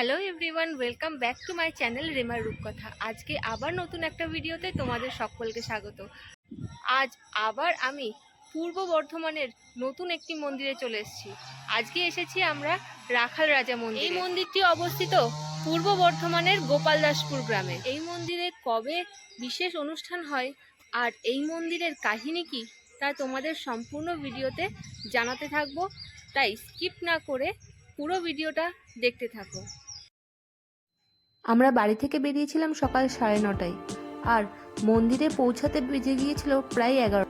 Hello everyone, welcome back to my channel রেমার রূপকথা। আজকে আবার নতুন একটা ভিডিওতে তোমাদের সকলকে স্বাগত। আজ আবার আমি পূর্ব বর্ধমানের নতুন একটি মন্দিরে চলে এসেছি। আজকে এসেছি আমরা রাখাল রাজা মন্দির। এই মন্দিরটি অবস্থিত পূর্ব বর্ধমানের গোপালদাসপুর গ্রামে। এই মন্দিরে কবে বিশেষ অনুষ্ঠান হয় আর এই মন্দিরের কাহিনী কি তা তোমাদের সম্পূর্ণ ভিডিওতে জানাতে থাকবো, তাই স্কিপ না করে পুরো ভিডিওটা দেখতে থাকো। আমরা বাড়ি থেকে বেরিয়েছিলাম সকাল 9:30টায়, আর মন্দিরে পৌঁছাতে বেজে গিয়েছিল প্রায় 11।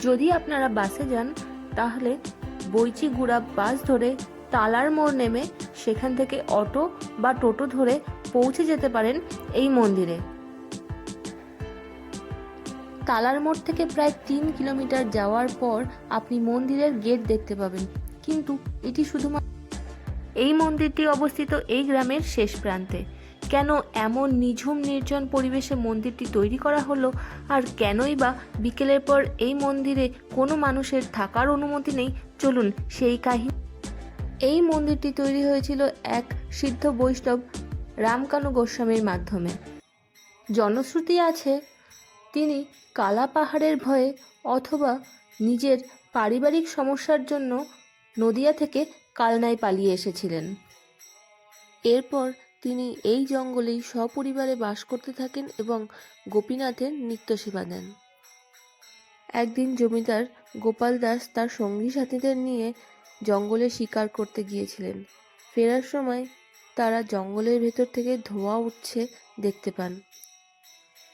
যদি আপনারা বাসে যান তাহলে বইচিগুড়া বাস ধরে তালার মোড় নেমে সেখান থেকে অটো বা টোটো ধরে পৌঁছে যেতে পারেন এই মন্দিরে। তালার মোড় থেকে প্রায় 3 কিলোমিটার যাওয়ার পর আপনি মন্দিরের গেট দেখতে পাবেন, কিন্তু এটি শুধুমাত্র এই মন্দিরটি অবস্থিত এই গ্রামের শেষ প্রান্তে। কেন এমন নিঝুম নির্জন পরিবেশে মন্দিরটি তৈরি করা হলো, আর কেনই বা বিকেলের পর এই মন্দিরে কোনো মানুষের থাকার অনুমতি নেই, চলুন সেই কাহিনী। এই মন্দিরটি তৈরি হয়েছিল এক সিদ্ধ বৈষ্ণব রামকানু গোস্বামীর মাধ্যমে। জনশ্রুতি আছে তিনি কালা পাহাড়ের ভয়ে অথবা নিজের পারিবারিক সমস্যার জন্য নদিয়া থেকে কালনায় পালিয়ে এসেছিলেন। এরপর তিনি এই জঙ্গলেই সপরিবারে বাস করতে থাকেন এবং গোপীনাথের নিত্য সেবা দেন। একদিন জমিদার গোপাল দাস তার সঙ্গী সাথীদের নিয়ে জঙ্গলে শিকার করতে গিয়েছিলেন। ফেরার সময় তারা জঙ্গলের ভেতর থেকে ধোঁয়া উঠছে দেখতে পান।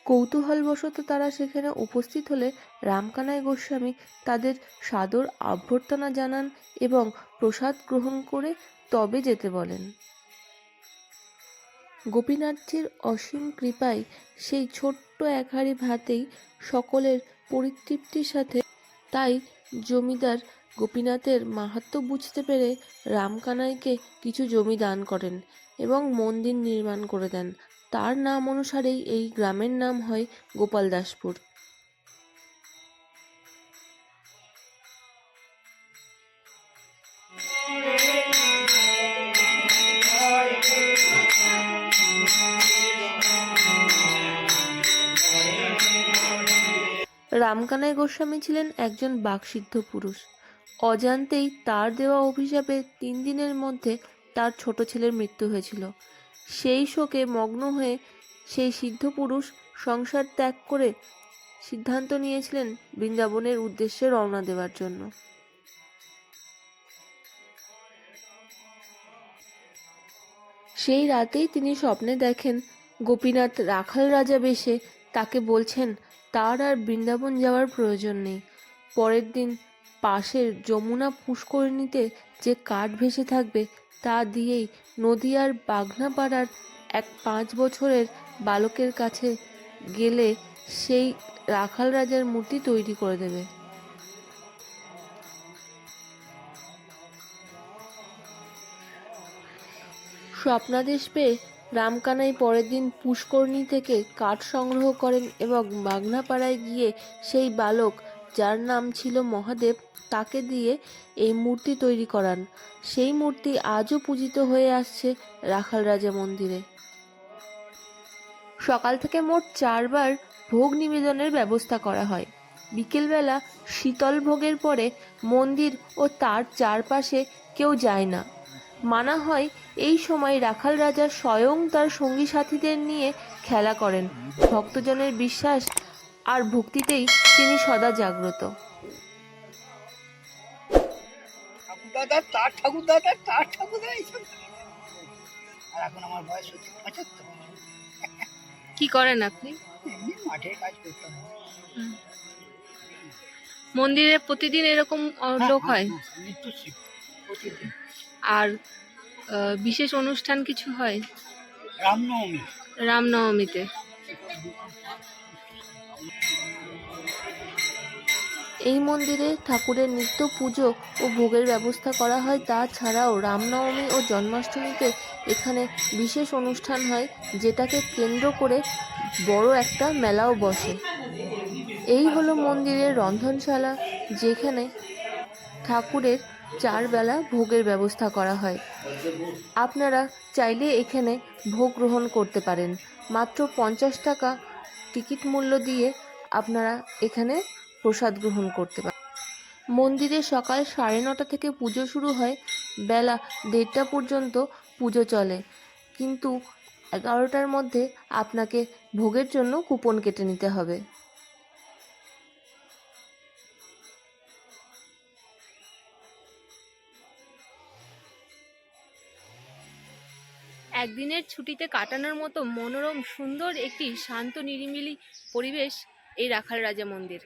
কৌতূহলবশত তারা সেখানে উপস্থিত হলে রামকানাই গোস্বামী তাদের সাদর অভ্যর্থনা জানান এবং প্রসাদ গ্রহণ করে তবে যেতে বলেন। গোপীনাথজির অসীম কৃপায় সেই ছোট্ট এক হাঁড়ি ভাতেই সকলের পরিতৃপ্তির সাথে, তাই জমিদার গোপীনাথের মাহাত্ম্য বুঝতে পেরে রামকানাইকে কিছু জমি দান করেন এবং মন্দির নির্মাণ করে দেন। তার নাম অনুসারেই এই গ্রামের নাম হয় গোপালদাসপুর। রামকানাই গোস্বামী ছিলেন একজন বাকসিদ্ধ পুরুষ। অজান্তেই তার দেওয়া অভিশাপে 3 দিনের মধ্যে তার ছোট ছেলের মৃত্যু হয়েছিল। সেই শোকে মগ্ন হয়ে সেই সিদ্ধ পুরুষ সংসার ত্যাগ করে সিদ্ধান্ত নিয়েছিলেন বৃন্দাবনের উদ্দেশ্যে রওনা দেওয়ার জন্য। সেই রাতেই তিনি স্বপ্নে দেখেন গোপীনাথ রাখাল রাজা বেশে তাকে বলছেন তার আর বৃন্দাবন যাওয়ার প্রয়োজন নেই। পরের দিন পাশের যমুনা পুষ্করিণীতে যে কাঠ ভেসে থাকবে তা দিয়েই নদিয়ার বাঘনাপাড়ার এক 5 বছরের বালকের কাছে গেলে সেই রাখাল রাজার মূর্তি তৈরি করে দেবে। স্বপ্নাদেশ পেয়ে রামকানাই পরের দিন পুষ্করিণী থেকে কাঠ সংগ্রহ করেন এবং বাঘনাপাড়ায় গিয়ে সেই বালক, যার নাম ছিল মহাদেব, তাকে দিয়ে এই মূর্তি তৈরি করান। সেই মূর্তি আজও পূজিত হয়ে আসছে রাখাল রাজা মন্দিরে। সকাল থেকে মোট 4 বার ভোগ নিবেদনের ব্যবস্থা করা হয়। বিকেলবেলা শীতল ভোগের পরে মন্দির ও তার চারপাশে কেউ যায় না। মানা হয় এই সময় রাখাল রাজা স্বয়ং তার সঙ্গী সাথীদের নিয়ে খেলা করেন। ভক্তজনের বিশ্বাস আর ভক্তিতেই তিনি সদা জাগ্রত। কি করেন আপনি? মন্দিরে প্রতিদিন এরকম লোক হয়? আর বিশেষ অনুষ্ঠান কিছু হয়? রামনবমীতে এই মন্দিরে ঠাকুরের নিত্য পুজো ও ভোগের ব্যবস্থা করা হয়। তাছাড়াও রামনবমী ও জন্মাষ্টমীতে এখানে বিশেষ অনুষ্ঠান হয়, যেটাকে কেন্দ্র করে বড় একটা মেলাও বসে। এই হলো মন্দিরের রন্ধনশালা, যেখানে ঠাকুরের 4 বেলা ভোগের ব্যবস্থা করা হয়। আপনারা চাইলে এখানে ভোগ গ্রহণ করতে পারেন। মাত্র 50 টাকা টিকিট মূল্য দিয়ে আপনারা এখানে প্রসাদ গ্রহণ করতে পারেন। মন্দিরে সকাল 9:30 থেকে পুজো শুরু হয়, বেলা 1:30 পর্যন্ত পুজো চলে, কিন্তু 11টার মধ্যে আপনাকে ভোগের জন্য কুপন কেটে নিতে হবে। একদিনের ছুটিতে কাটানোর মতো মনোরম সুন্দর একটি শান্ত নিরিবিলি পরিবেশ এই রাখাল রাজা মন্দির।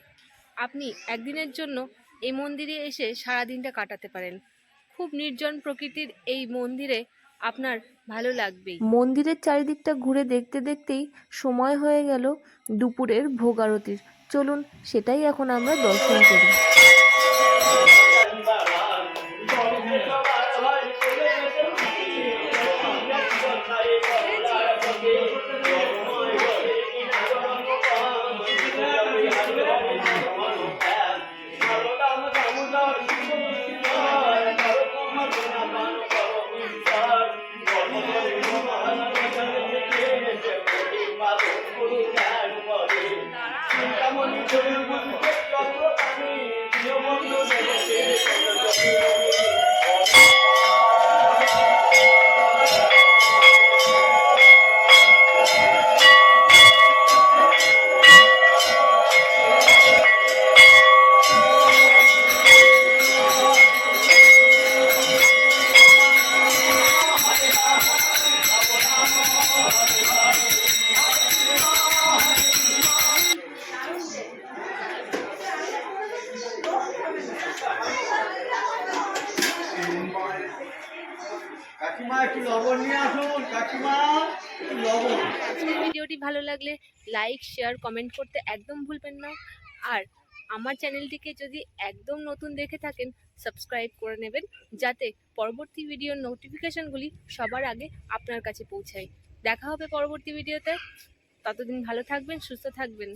আপনি একদিনের জন্য এই মন্দিরে এসে সারাদিনটা কাটাতে পারেন। খুব নির্জন প্রকৃতির এই মন্দিরে আপনার ভালো লাগবেই। মন্দিরের চারিদিকটা ঘুরে দেখতে দেখতেই সময় হয়ে গেল দুপুরের ভোগ আরতির। চলুন সেটাই এখন আমরা দর্শন করি। কাকিমা একটু লবণ নিয়ে আসুন, কাকিমা একটু লবণ। আজকের ভিডিওটি ভালো লাগলে লাইক, শেয়ার, কমেন্ট করতে একদম ভুলবেন না। আর আমার চ্যানেলটিকে যদি একদম নতুন দেখে থাকেন, সাবস্ক্রাইব করে নেবেন, যাতে পরবর্তী ভিডিওর নোটিফিকেশনগুলি সবার আগে আপনার কাছে পৌঁছায়। দেখা হবে পরবর্তী ভিডিওতে। ততদিন ভালো থাকবেন, সুস্থ থাকবেন।